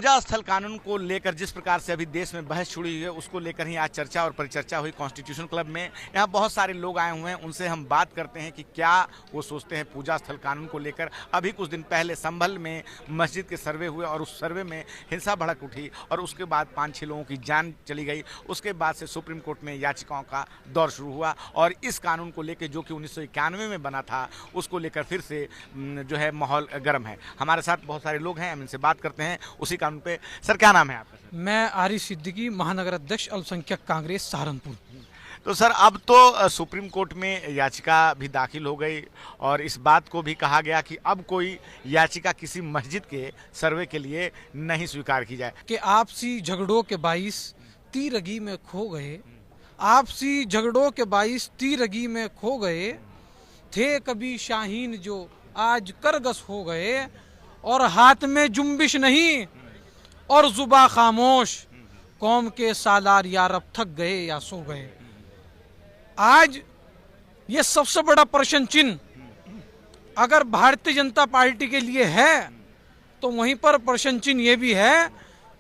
पूजा स्थल कानून को लेकर जिस प्रकार से अभी देश में बहस छुड़ी हुई है उसको लेकर ही आज चर्चा और परिचर्चा हुई कॉन्स्टिट्यूशन क्लब में। यहाँ बहुत सारे लोग आए हुए हैं, उनसे हम बात करते हैं कि क्या वो सोचते हैं पूजा स्थल कानून को लेकर। अभी कुछ दिन पहले संभल में मस्जिद के सर्वे हुए और उस सर्वे में हिंसा भड़क उठी और उसके बाद 5-6 लोगों की जान चली गई। उसके बाद से सुप्रीम कोर्ट में याचिकाओं का दौर शुरू हुआ और इस कानून को लेकर जो कि 1991 में बना था उसको लेकर फिर से जो है माहौल गर्म है। हमारे साथ बहुत सारे लोग हैं, हम इनसे बात करते हैं उसी कानून पे। सर क्या नाम है आपका? मैं आरिफ सिद्दीकी, महानगर अध्यक्ष अल्पसंख्यक कांग्रेस सहारनपुर। तो सर अब तो सुप्रीम कोर्ट में याचिका भी दाखिल हो गई और इस बात को भी कहा गया कि अब कोई याचिका किसी मस्जिद के सर्वे के लिए नहीं स्वीकार की जाए कि आपसी झगड़ों के 22 तीरगी में खो गए, आपसी झगड़ों के 22 तीरगी में खो गए, थे कभी शाहीन जो आज करगस हो गए, और हाथ में जुम्बिश नहीं और जुबा खामोश, कौम के सालार यार अब थक गए या सो गए। आज ये सबसे बड़ा प्रश्न चिन्ह अगर भारतीय जनता पार्टी के लिए है तो वहीं पर प्रश्न चिन्ह ये भी है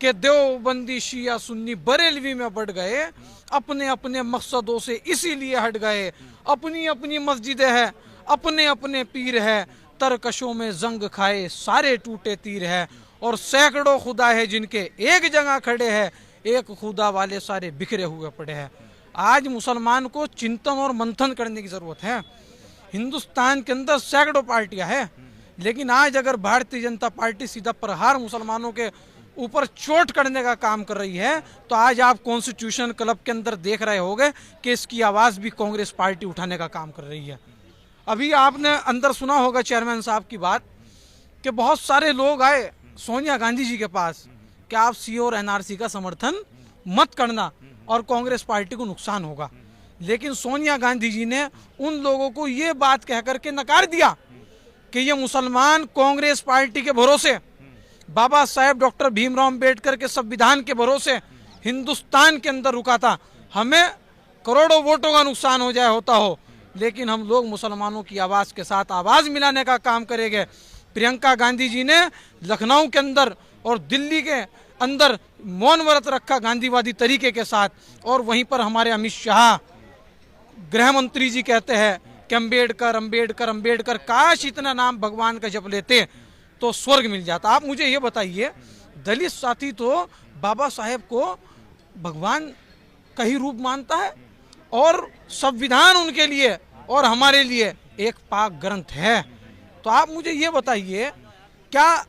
कि देवबंदी शिया सुन्नी बरेलवी में बढ़ गए, अपने अपने मकसदों से इसीलिए हट गए, अपनी अपनी मस्जिदें हैं, अपने अपने पीर है, तरकशों में जंग खाए सारे टूटे तीर है, और सैकड़ों खुदा है जिनके एक जगह खड़े हैं, एक खुदा वाले सारे बिखरे हुए पड़े हैं। आज मुसलमान को चिंतन और मंथन करने की जरूरत है। हिंदुस्तान के अंदर सैकड़ों पार्टियां हैं, लेकिन आज अगर भारतीय जनता पार्टी सीधा प्रहार मुसलमानों के ऊपर चोट करने का काम कर रही है तो आज आप कॉन्स्टिट्यूशन क्लब के अंदर देख रहे होंगे कि इसकी आवाज भी कांग्रेस पार्टी उठाने का काम कर रही है। अभी आपने अंदर सुना होगा चेयरमैन साहब की बात कि बहुत सारे लोग आए सोनिया गांधी जी के पास कि आप सीए और एनआरसी का समर्थन मत करना और कांग्रेस पार्टी को नुकसान होगा, लेकिन सोनिया गांधी जी ने उन लोगों को ये बात कह करके नकार दिया कि ये मुसलमान कांग्रेस पार्टी के भरोसे, बाबा साहेब डॉक्टर भीमराव अंबेडकर के संविधान के भरोसे हिंदुस्तान के अंदर रुका था। हमें करोड़ों वोटों का नुकसान हो जाए होता हो, लेकिन हम लोग मुसलमानों की आवाज़ के साथ आवाज़ मिलाने का काम करेंगे। प्रियंका गांधी जी ने लखनऊ के अंदर और दिल्ली के अंदर मौन व्रत रखा गांधीवादी तरीके के साथ, और वहीं पर हमारे अमित शाह गृह मंत्री जी कहते हैं कि अंबेडकर अंबेडकर अंबेडकर, काश इतना नाम भगवान का जप लेते तो स्वर्ग मिल जाता। आप मुझे ये बताइए, दलित साथी तो बाबा साहेब को भगवान का ही रूप मानता है और संविधान उनके लिए और हमारे लिए एक पाक ग्रंथ है। तो आप मुझे ये बताइए, क्या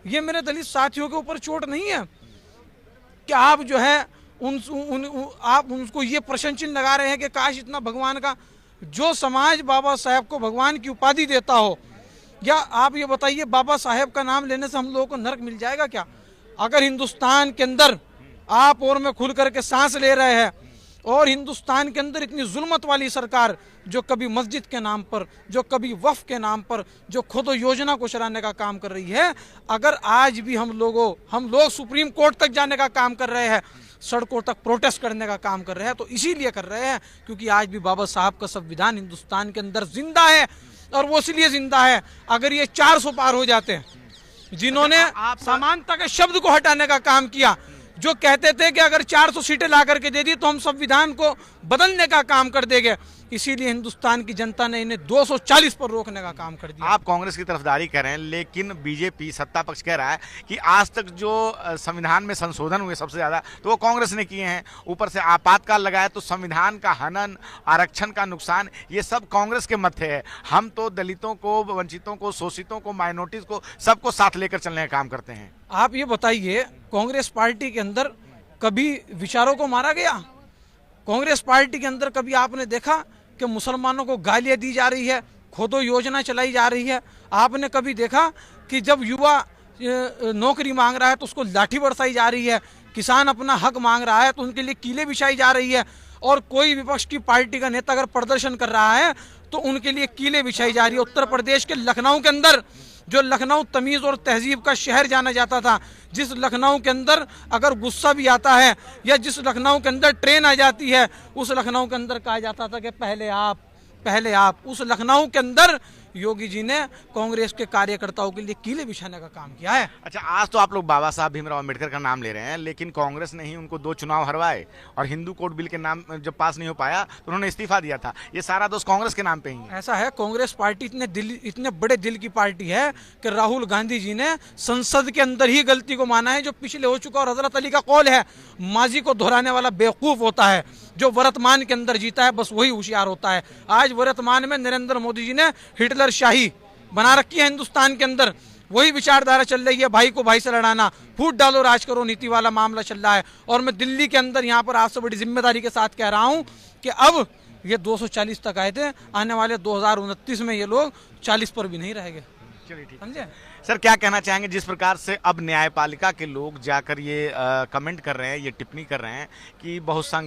ये मेरे दलित साथियों के ऊपर चोट नहीं है कि आप जो है आप उनको ये प्रश्न चिन्ह लगा रहे हैं कि काश इतना भगवान का, जो समाज बाबा साहेब को भगवान की उपाधि देता हो, या आप ये बताइए बाबा साहेब का नाम लेने से हम लोगों को नरक मिल जाएगा क्या? अगर हिंदुस्तान के अंदर आप और मैं खुल करके सांस ले रहे हैं और हिंदुस्तान के अंदर इतनी जुल्मत वाली सरकार जो कभी मस्जिद के नाम पर, जो कभी वक्फ के नाम पर, जो खुद योजना को चलाने का काम कर रही है, अगर आज भी हम लोग सुप्रीम कोर्ट तक जाने का काम कर रहे हैं, सड़कों तक प्रोटेस्ट करने का काम कर रहे हैं, तो इसीलिए कर रहे हैं क्योंकि आज भी बाबा साहब का संविधान हिंदुस्तान के अंदर जिंदा है। और वो इसलिए जिंदा है, अगर ये 400 पार हो जाते हैं, जिन्होंने समानता के शब्द को हटाने का काम किया, जो कहते थे कि अगर 400 सीटें ला करके दे दी तो हम संविधान को बदलने का काम कर देंगे, इसीलिए हिंदुस्तान की जनता ने इन्हें 240 पर रोकने का काम कर दिया। आप कांग्रेस की तरफदारी कर रहे हैं, लेकिन बीजेपी सत्ता पक्ष कह रहा है कि आज तक जो संविधान में संशोधन हुए सबसे ज्यादा तो वो कांग्रेस ने किए हैं। ऊपर से आपातकाल लगाया तो संविधान का हनन, आरक्षण का नुकसान, ये सब कांग्रेस के मथे है। हम तो दलितों को, वंचितों को, शोषितों को, माइनॉरिटीज को, सबको साथ लेकर चलने का काम करते हैं। आप ये बताइए, कांग्रेस पार्टी के अंदर कभी विचारों को मारा गया? कांग्रेस पार्टी के अंदर कभी आपने देखा कि मुसलमानों को गालियां दी जा रही है, खोदो योजना चलाई जा रही है? आपने कभी देखा कि जब युवा नौकरी मांग रहा है तो उसको लाठी बरसाई जा रही है, किसान अपना हक मांग रहा है तो उनके लिए कीलें बिछाई जा रही है, और कोई विपक्ष की पार्टी का नेता अगर प्रदर्शन कर रहा है तो उनके लिए कीलें बिछाई जा रही है? उत्तर प्रदेश के लखनऊ के अंदर, जो लखनऊ तमीज़ और तहजीब का शहर जाना जाता था, जिस लखनऊ के अंदर अगर गुस्सा भी आता है या जिस लखनऊ के अंदर ट्रेन आ जाती है, उस लखनऊ के अंदर कहा जाता था कि पहले आप, उस लखनऊ के अंदर योगी जी ने कांग्रेस के कार्यकर्ताओं के लिए कीले बिछाने का काम किया है। अच्छा, आज तो आप लोग बाबा साहब भीमराव अम्बेडकर का नाम ले रहे हैं, लेकिन कांग्रेस ने ही उनको 2 चुनाव हरवाए और हिंदू कोड बिल के नाम जब पास नहीं हो पाया तो उन्होंने इस्तीफा दिया था। ये सारा दोष कांग्रेस के नाम पे ही है। ऐसा है, कांग्रेस पार्टी इतने बड़े दिल की पार्टी है कि राहुल गांधी जी ने संसद के अंदर ही गलती को माना है जो पिछले हो चुका। और हजरत अली का कौल है, माजी को दोहराने वाला बेवकूफ होता है, जो वर्तमान के अंदर जीता है बस वही होशियार होता है। आज वर्तमान में नरेंद्र मोदी जी ने हिटलर शाही बना रखी है हिंदुस्तान के अंदर, वही विचारधारा चल रही है, भाई को भाई से लड़ाना, फूट डालो राज करो नीति वाला मामला चल रहा है। और मैं दिल्ली के अंदर यहाँ पर आपसे बड़ी जिम्मेदारी के साथ कह रहा हूँ कि अब ये 240 तक आए थे, आने वाले 2029 में ये लोग 40 पर भी नहीं रहेंगे। चलिए ठीक, समझे सर क्या कहना चाहेंगे जिस प्रकार से अब न्यायपालिका के लोग जाकर ये कमेंट कर रहे हैं, ये टिप्पणी कर रहे हैं कि बहुत